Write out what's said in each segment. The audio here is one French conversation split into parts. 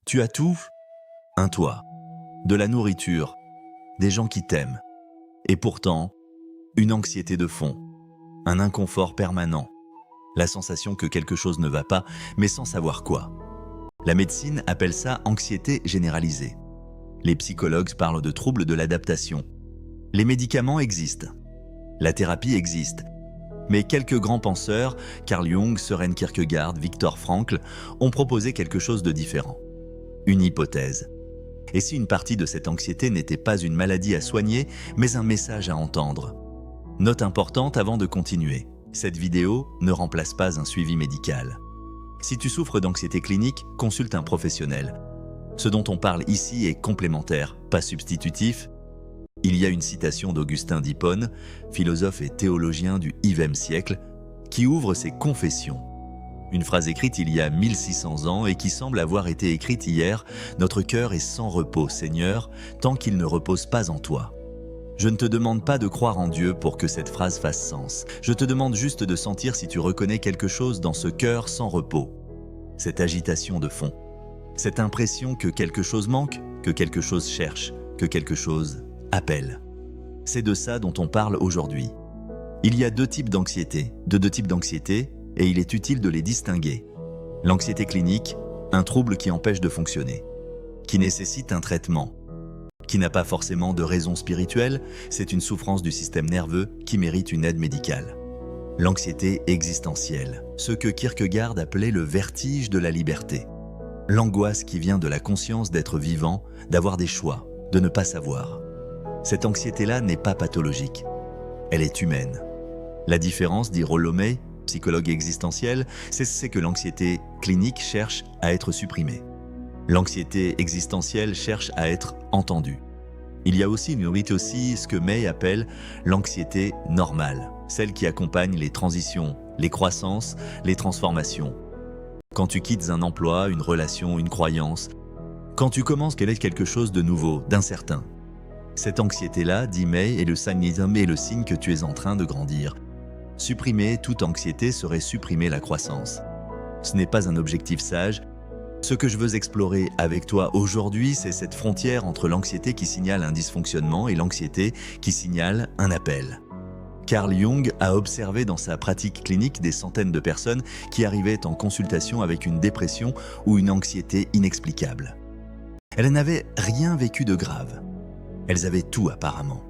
Tu as tout, un toit, de la nourriture, des gens qui t'aiment. Et pourtant, une anxiété de fond, un inconfort permanent, la sensation que quelque chose ne va pas, mais sans savoir quoi. La médecine appelle ça anxiété généralisée. Les psychologues parlent de troubles de l'adaptation. Les médicaments existent. La thérapie existe. Mais quelques grands penseurs, Carl Jung, Søren Kierkegaard, Viktor Frankl, ont proposé quelque chose de différent. Une hypothèse. Et si une partie de cette anxiété n'était pas une maladie à soigner, mais un message à entendre? Note importante avant de continuer. Cette vidéo ne remplace pas un suivi médical. Si tu souffres d'anxiété clinique, consulte un professionnel. Ce dont on parle ici est complémentaire, pas substitutif. Il y a une citation d'Augustin d'Hippone, philosophe et théologien du XIe siècle, qui ouvre ses confessions. Une phrase écrite il y a 1600 ans et qui semble avoir été écrite hier, « Notre cœur est sans repos, Seigneur, tant qu'il ne repose pas en toi ». Je ne te demande pas de croire en Dieu pour que cette phrase fasse sens. Je te demande juste de sentir si tu reconnais quelque chose dans ce cœur sans repos. Cette agitation de fond. Cette impression que quelque chose manque, que quelque chose cherche, que quelque chose appelle. C'est de ça dont on parle aujourd'hui. Il y a deux types d'anxiété, et il est utile de les distinguer. L'anxiété clinique, un trouble qui empêche de fonctionner, qui nécessite un traitement, qui n'a pas forcément de raison spirituelle, c'est une souffrance du système nerveux qui mérite une aide médicale. L'anxiété existentielle, ce que Kierkegaard appelait le vertige de la liberté. L'angoisse qui vient de la conscience d'être vivant, d'avoir des choix, de ne pas savoir. Cette anxiété-là n'est pas pathologique, elle est humaine. La différence, dit Rollo May, psychologue existentiel, c'est que l'anxiété clinique cherche à être supprimée. L'anxiété existentielle cherche à être entendue. Il y a aussi ce que May appelle l'anxiété normale, celle qui accompagne les transitions, les croissances, les transformations. Quand tu quittes un emploi, une relation, une croyance, quand tu commences quelque chose de nouveau, d'incertain. Cette anxiété-là, dit May, est le signe que tu es en train de grandir. Supprimer toute anxiété serait supprimer la croissance. Ce n'est pas un objectif sage. Ce que je veux explorer avec toi aujourd'hui, c'est cette frontière entre l'anxiété qui signale un dysfonctionnement et l'anxiété qui signale un appel. Carl Jung a observé dans sa pratique clinique des centaines de personnes qui arrivaient en consultation avec une dépression ou une anxiété inexplicable. Elles n'avaient rien vécu de grave. Elles avaient tout apparemment.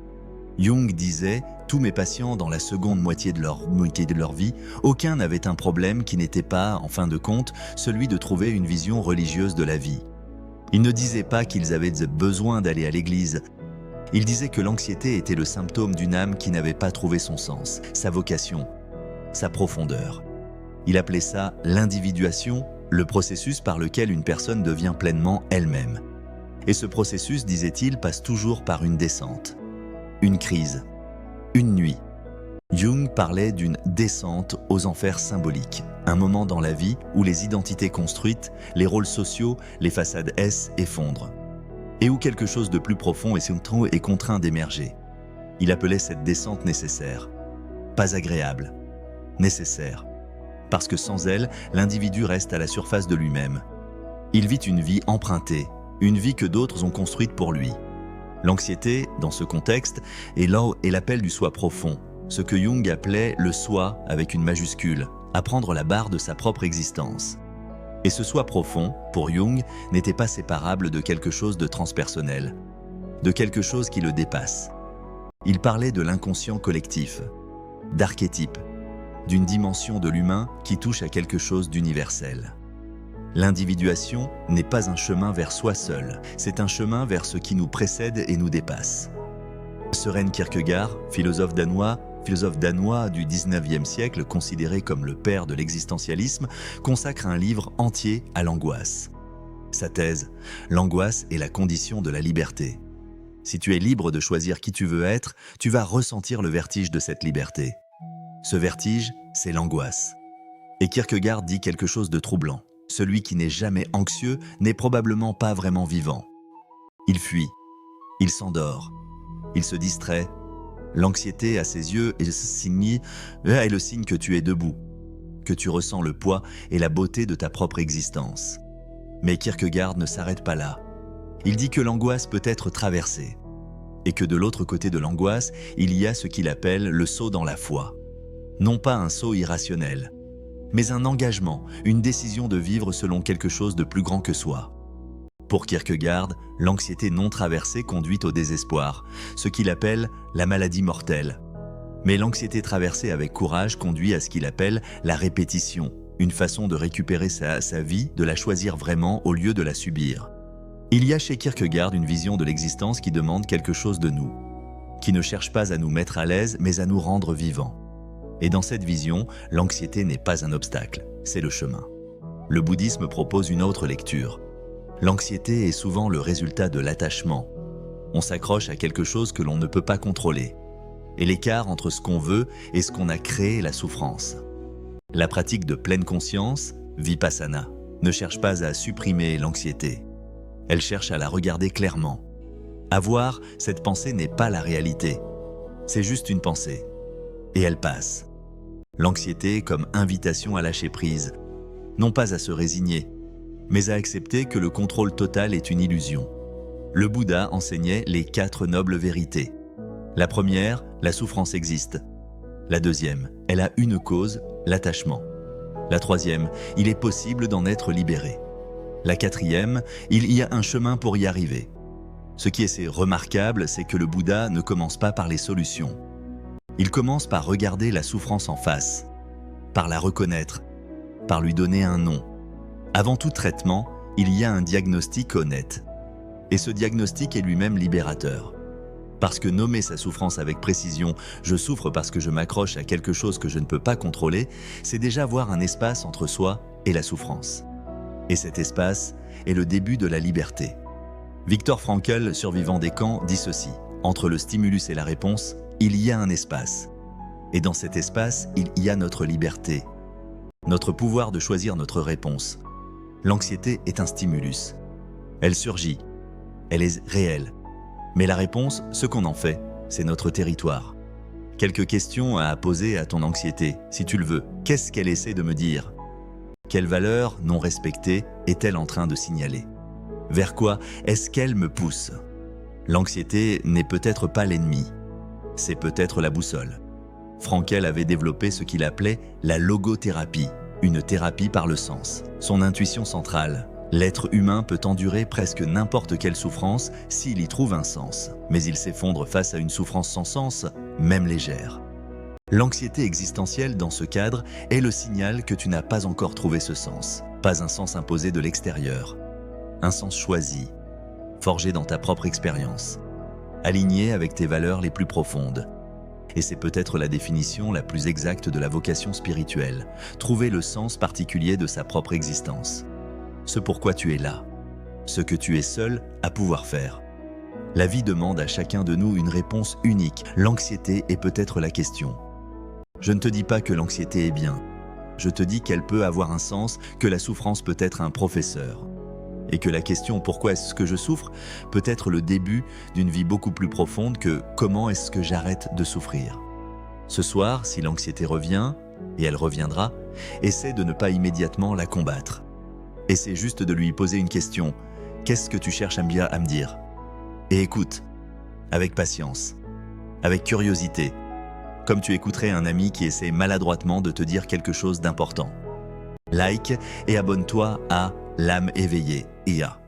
Jung disait « Tous mes patients dans la seconde moitié de leur vie, aucun n'avait un problème qui n'était pas, en fin de compte, celui de trouver une vision religieuse de la vie. Il ne disait pas qu'ils avaient besoin d'aller à l'église. Il disait que l'anxiété était le symptôme d'une âme qui n'avait pas trouvé son sens, sa vocation, sa profondeur. Il appelait ça l'individuation, le processus par lequel une personne devient pleinement elle-même. Et ce processus, disait-il, passe toujours par une descente. Une crise, une nuit. Jung parlait d'une descente aux enfers symboliques, un moment dans la vie où les identités construites, les rôles sociaux, les façades effondrent, et où quelque chose de plus profond est contraint d'émerger. Il appelait cette descente nécessaire, pas agréable, nécessaire, parce que sans elle, l'individu reste à la surface de lui-même. Il vit une vie empruntée, une vie que d'autres ont construite pour lui. L'anxiété, dans ce contexte, est l'appel du soi profond, ce que Jung appelait le soi avec une majuscule, à prendre la barre de sa propre existence. Et ce soi profond, pour Jung, n'était pas séparable de quelque chose de transpersonnel, de quelque chose qui le dépasse. Il parlait de l'inconscient collectif, d'archétype, d'une dimension de l'humain qui touche à quelque chose d'universel. L'individuation n'est pas un chemin vers soi seul, c'est un chemin vers ce qui nous précède et nous dépasse. Søren Kierkegaard, philosophe danois du XIXe siècle, considéré comme le père de l'existentialisme, consacre un livre entier à l'angoisse. Sa thèse, l'angoisse est la condition de la liberté. Si tu es libre de choisir qui tu veux être, tu vas ressentir le vertige de cette liberté. Ce vertige, c'est l'angoisse. Et Kierkegaard dit quelque chose de troublant. Celui qui n'est jamais anxieux n'est probablement pas vraiment vivant. Il fuit, il s'endort, il se distrait. L'anxiété, à ses yeux, est le signe que tu es debout, que tu ressens le poids et la beauté de ta propre existence. Mais Kierkegaard ne s'arrête pas là. Il dit que l'angoisse peut être traversée, et que de l'autre côté de l'angoisse, il y a ce qu'il appelle le saut dans la foi. Non pas un saut irrationnel, mais un engagement, une décision de vivre selon quelque chose de plus grand que soi. Pour Kierkegaard, l'anxiété non traversée conduit au désespoir, ce qu'il appelle la maladie mortelle. Mais l'anxiété traversée avec courage conduit à ce qu'il appelle la répétition, une façon de récupérer sa vie, de la choisir vraiment au lieu de la subir. Il y a chez Kierkegaard une vision de l'existence qui demande quelque chose de nous, qui ne cherche pas à nous mettre à l'aise, mais à nous rendre vivants. Et dans cette vision, l'anxiété n'est pas un obstacle, c'est le chemin. Le bouddhisme propose une autre lecture. L'anxiété est souvent le résultat de l'attachement. On s'accroche à quelque chose que l'on ne peut pas contrôler. Et l'écart entre ce qu'on veut et ce qu'on a créé est la souffrance. La pratique de pleine conscience, Vipassana, ne cherche pas à supprimer l'anxiété. Elle cherche à la regarder clairement. À voir, cette pensée n'est pas la réalité. C'est juste une pensée. Et elle passe. L'anxiété comme invitation à lâcher prise, non pas à se résigner, mais à accepter que le contrôle total est une illusion. Le Bouddha enseignait les 4 nobles vérités. La première, la souffrance existe. La deuxième, elle a une cause, l'attachement. La troisième, il est possible d'en être libéré. La quatrième, il y a un chemin pour y arriver. Ce qui est assez remarquable, c'est que le Bouddha ne commence pas par les solutions. Il commence par regarder la souffrance en face, par la reconnaître, par lui donner un nom. Avant tout traitement, il y a un diagnostic honnête. Et ce diagnostic est lui-même libérateur. Parce que nommer sa souffrance avec précision, je souffre parce que je m'accroche à quelque chose que je ne peux pas contrôler, c'est déjà voir un espace entre soi et la souffrance. Et cet espace est le début de la liberté. Viktor Frankl, survivant des camps, dit ceci: entre le stimulus et la réponse, il y a un espace. Et dans cet espace, il y a notre liberté, notre pouvoir de choisir notre réponse. L'anxiété est un stimulus. Elle surgit, elle est réelle. Mais la réponse, ce qu'on en fait, c'est notre territoire. Quelques questions à poser à ton anxiété, si tu le veux. Qu'est-ce qu'elle essaie de me dire? Quelle valeur non respectée est-elle en train de signaler? Vers quoi est-ce qu'elle me pousse? L'anxiété n'est peut-être pas l'ennemi. C'est peut-être la boussole. Frankl avait développé ce qu'il appelait la logothérapie, une thérapie par le sens. Son intuition centrale. L'être humain peut endurer presque n'importe quelle souffrance s'il y trouve un sens, mais il s'effondre face à une souffrance sans sens, même légère. L'anxiété existentielle dans ce cadre est le signal que tu n'as pas encore trouvé ce sens, pas un sens imposé de l'extérieur, un sens choisi, forgé dans ta propre expérience, aligné avec tes valeurs les plus profondes. Et c'est peut-être la définition la plus exacte de la vocation spirituelle, trouver le sens particulier de sa propre existence. Ce pourquoi tu es là, ce que tu es seul à pouvoir faire. La vie demande à chacun de nous une réponse unique. L'anxiété est peut-être la question. Je ne te dis pas que l'anxiété est bien. Je te dis qu'elle peut avoir un sens, que la souffrance peut être un professeur. Et que la question « pourquoi est-ce que je souffre ?» peut être le début d'une vie beaucoup plus profonde que « comment est-ce que j'arrête de souffrir ?» Ce soir, si l'anxiété revient, et elle reviendra, essaie de ne pas immédiatement la combattre. Essaie juste de lui poser une question. Qu'est-ce que tu cherches à me dire? Et écoute, avec patience, avec curiosité, comme tu écouterais un ami qui essaie maladroitement de te dire quelque chose d'important. Like et abonne-toi à L'âme éveillée, IA.